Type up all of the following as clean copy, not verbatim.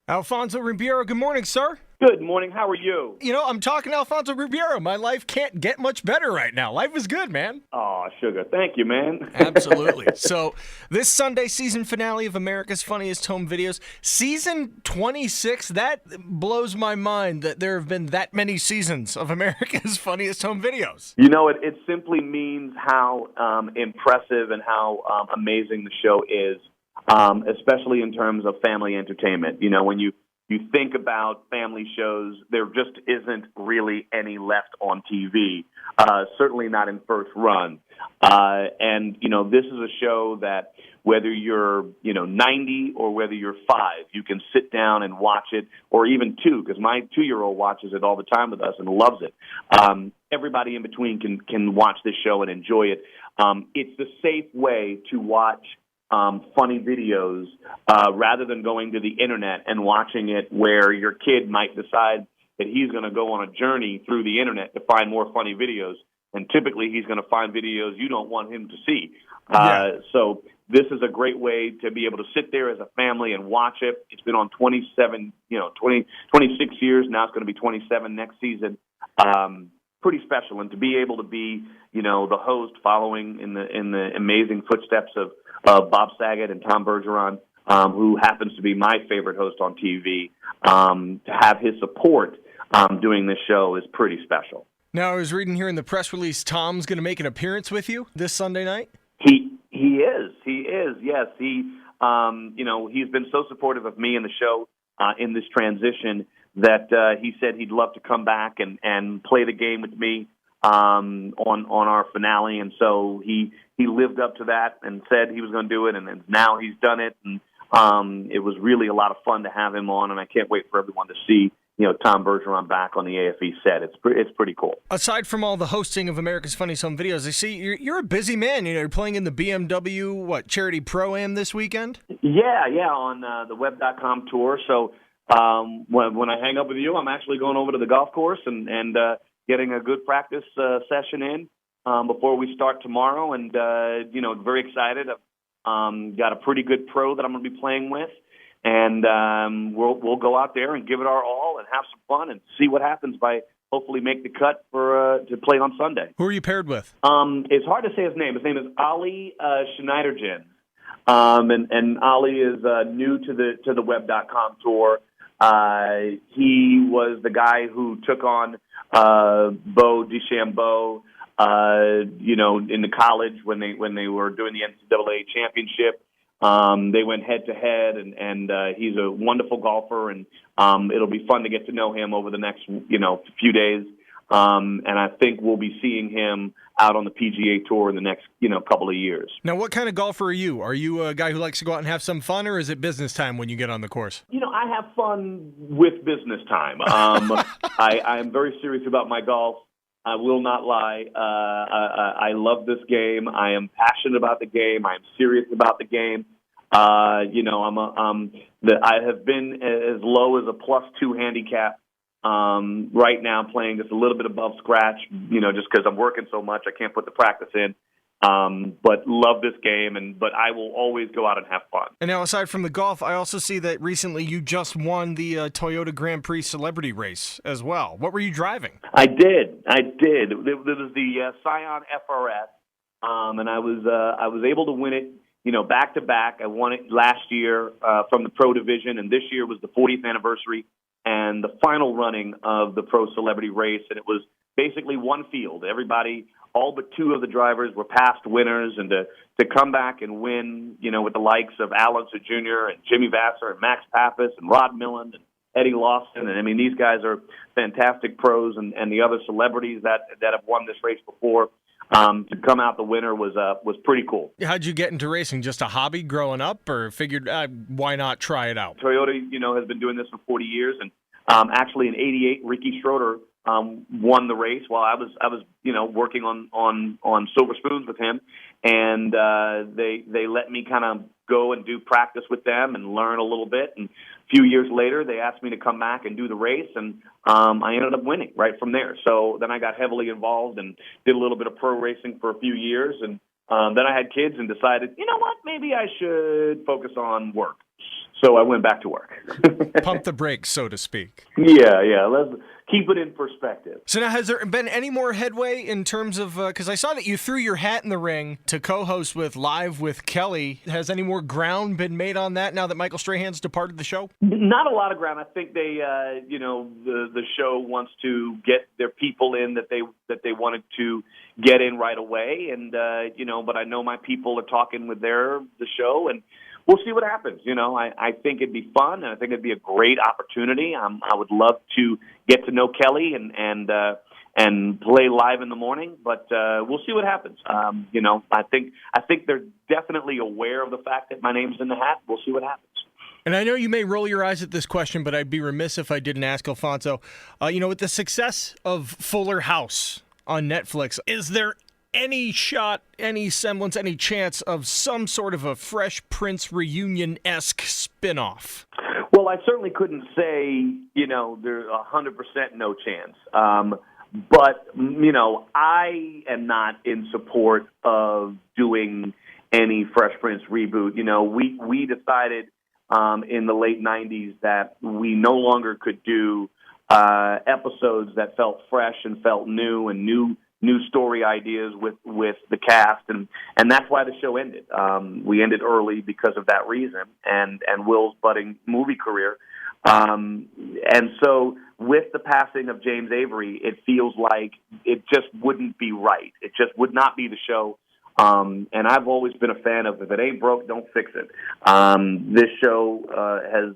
Alfonso Ribeiro, good morning, sir. Good morning. How are you? I'm talking to Alfonso Ribeiro. My life can't get much better right now. Life is good, man. Oh, sugar. Thank you, man. Absolutely. So, this Sunday season finale of America's Funniest Home Videos, season 26, that blows my mind that there have been that many seasons of America's Funniest Home Videos. It simply means how impressive and how amazing the show is, especially in terms of family entertainment. When you think about family shows, there just isn't really any left on TV, certainly not in first run. This is a show that whether you're, 90 or whether you're 5, you can sit down and watch it, or even 2, because my 2-year-old watches it all the time with us and loves it. Everybody in between can watch this show and enjoy it. It's the safe way to watch funny videos rather than going to the internet and watching it, where your kid might decide that he's going to go on a journey through the internet to find more funny videos. And typically he's going to find videos you don't want him to see. So this is a great way to be able to sit there as a family and watch it. It's been on 26 years. Now it's going to be 27 next season. Pretty special. And to be able to be, the host following in the amazing footsteps of Bob Saget and Tom Bergeron, who happens to be my favorite host on TV, to have his support doing this show is pretty special. Now, I was reading here in the press release, Tom's going to make an appearance with you this Sunday night? He is. Yes. He's been so supportive of me and the show in this transition that he said he'd love to come back and play the game with me on our finale. And so he lived up to that and said he was going to do it, and now he's done it. And it was really a lot of fun to have him on, and I can't wait for everyone to see Tom Bergeron back on the AFE set. It's pretty cool. Aside from all the hosting of America's Funniest Home Videos, I see you're a busy man. You're playing in the BMW Charity Pro-Am this weekend? Yeah, on the Web.com tour. So when I hang up with you, I'm actually going over to the golf course and getting a good practice session in before we start tomorrow. And, very excited. I've got a pretty good pro that I'm going to be playing with. And we'll go out there and give it our all and have some fun and see what happens by hopefully make the cut to play on Sunday. Who are you paired with? It's hard to say his name. His name is Ali Schneidergen. And Ali is new to the Web.com tour. He was the guy who took on Beau DeChambeau, in the college when they were doing the NCAA championship. They went head to head, and he's a wonderful golfer, and it'll be fun to get to know him over the next few days. And I think we'll be seeing him out on the PGA Tour in the next couple of years. Now, what kind of golfer are you? Are you a guy who likes to go out and have some fun, or is it business time when you get on the course? I have fun with business time. I am very serious about my golf. I will not lie. I love this game. I am passionate about the game. I am serious about the game. I have been as low as a +2 handicap. Right now, playing just a little bit above scratch, just because I'm working so much, I can't put the practice in. But love this game, but I will always go out and have fun. And now, aside from the golf, I also see that recently you just won the Toyota Grand Prix Celebrity Race as well. What were you driving? I did. It was the Scion FRS, and I was able to win it, back to back. I won it last year from the Pro Division, and this year was the 40th anniversary and the final running of the Pro Celebrity Race, and it was basically one field. Everybody, all but 2 of the drivers were past winners, and to come back and win, with the likes of Alonso Jr. and Jimmy Vasser and Max Pappas and Rod Millen and Eddie Lawson, and I mean, these guys are fantastic pros, and the other celebrities that have won this race before. To come out the winner was pretty cool. How'd you get into racing? Just a hobby growing up, or figured why not try it out? Toyota, has been doing this for 40 years, and actually in '88, Ricky Schroeder won the race while I was working on Silver Spoons with him, and they let me kind of go and do practice with them and learn a little bit. And a few years later, they asked me to come back and do the race, and I ended up winning right from there. So then I got heavily involved and did a little bit of pro racing for a few years, and then I had kids and decided, maybe I should focus on work. So I went back to work. Pump the brakes, so to speak. Yeah. Let's keep it in perspective. So now, has there been any more headway in terms of, because I saw that you threw your hat in the ring to co-host with Live with Kelly. Has any more ground been made on that now that Michael Strahan's departed the show? Not a lot of ground. I think they, the show wants to get their people in that they wanted to get in right away, and but I know my people are talking with the show, and we'll see what happens. I think it'd be fun, and I think it'd be a great opportunity. I would love to get to know Kelly and play live in the morning, but we'll see what happens. I think they're definitely aware of the fact that my name's in the hat. We'll see what happens. And I know you may roll your eyes at this question, but I'd be remiss if I didn't ask Alfonso. With the success of Fuller House on Netflix, is there any shot, any semblance, any chance of some sort of a Fresh Prince reunion-esque spinoff? Well, I certainly couldn't say, there's 100% no chance. But, I am not in support of doing any Fresh Prince reboot. We decided in the late 90s that we no longer could do episodes that felt fresh and felt new and new story ideas with the cast, and that's why the show ended. We ended early because of that reason, and Will's budding movie career. And so with the passing of James Avery, it feels like it just wouldn't be right. It just would not be the show. And I've always been a fan of, if it ain't broke, don't fix it. This show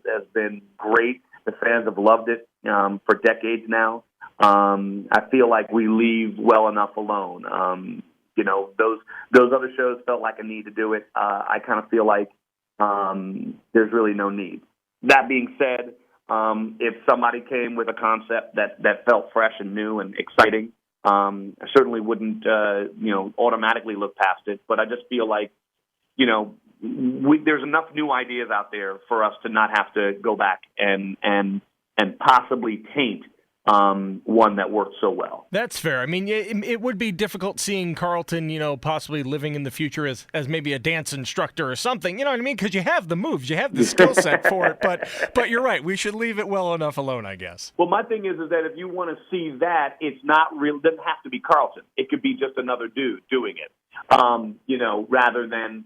has been great. The fans have loved it for decades now. I feel like we leave well enough alone. Those other shows felt like a need to do it. I kind of feel like there's really no need. That being said, if somebody came with a concept that felt fresh and new and exciting, I certainly wouldn't automatically look past it. But I just feel like there's enough new ideas out there for us to not have to go back and possibly taint one that worked so well. That's fair. I mean, it would be difficult seeing Carlton, possibly living in the future as maybe a dance instructor or something. You know what I mean? Because you have the moves, you have the skill set for it. But you're right. We should leave it well enough alone, I guess. Well, my thing is that if you want to see that, it's not real. It doesn't have to be Carlton. It could be just another dude doing it. Rather than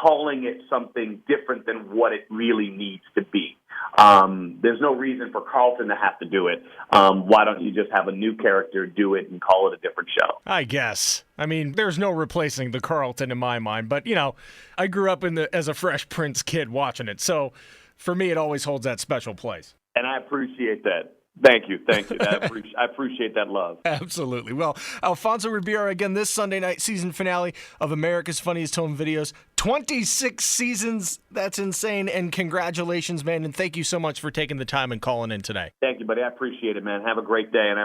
calling it something different than what it really needs to be. There's no reason for Carlton to have to do it. Why don't you just have a new character do it and call it a different show? I guess. I mean, there's no replacing the Carlton in my mind, but I grew up as a Fresh Prince kid watching it, so for me it always holds that special place. And I appreciate that. Thank you. I appreciate that love. Absolutely. Well, Alfonso Ribeiro, again, this Sunday night season finale of America's Funniest Home Videos. 26 seasons. That's insane. And congratulations, man. And thank you so much for taking the time and calling in today. Thank you, buddy. I appreciate it, man. Have a great day. And I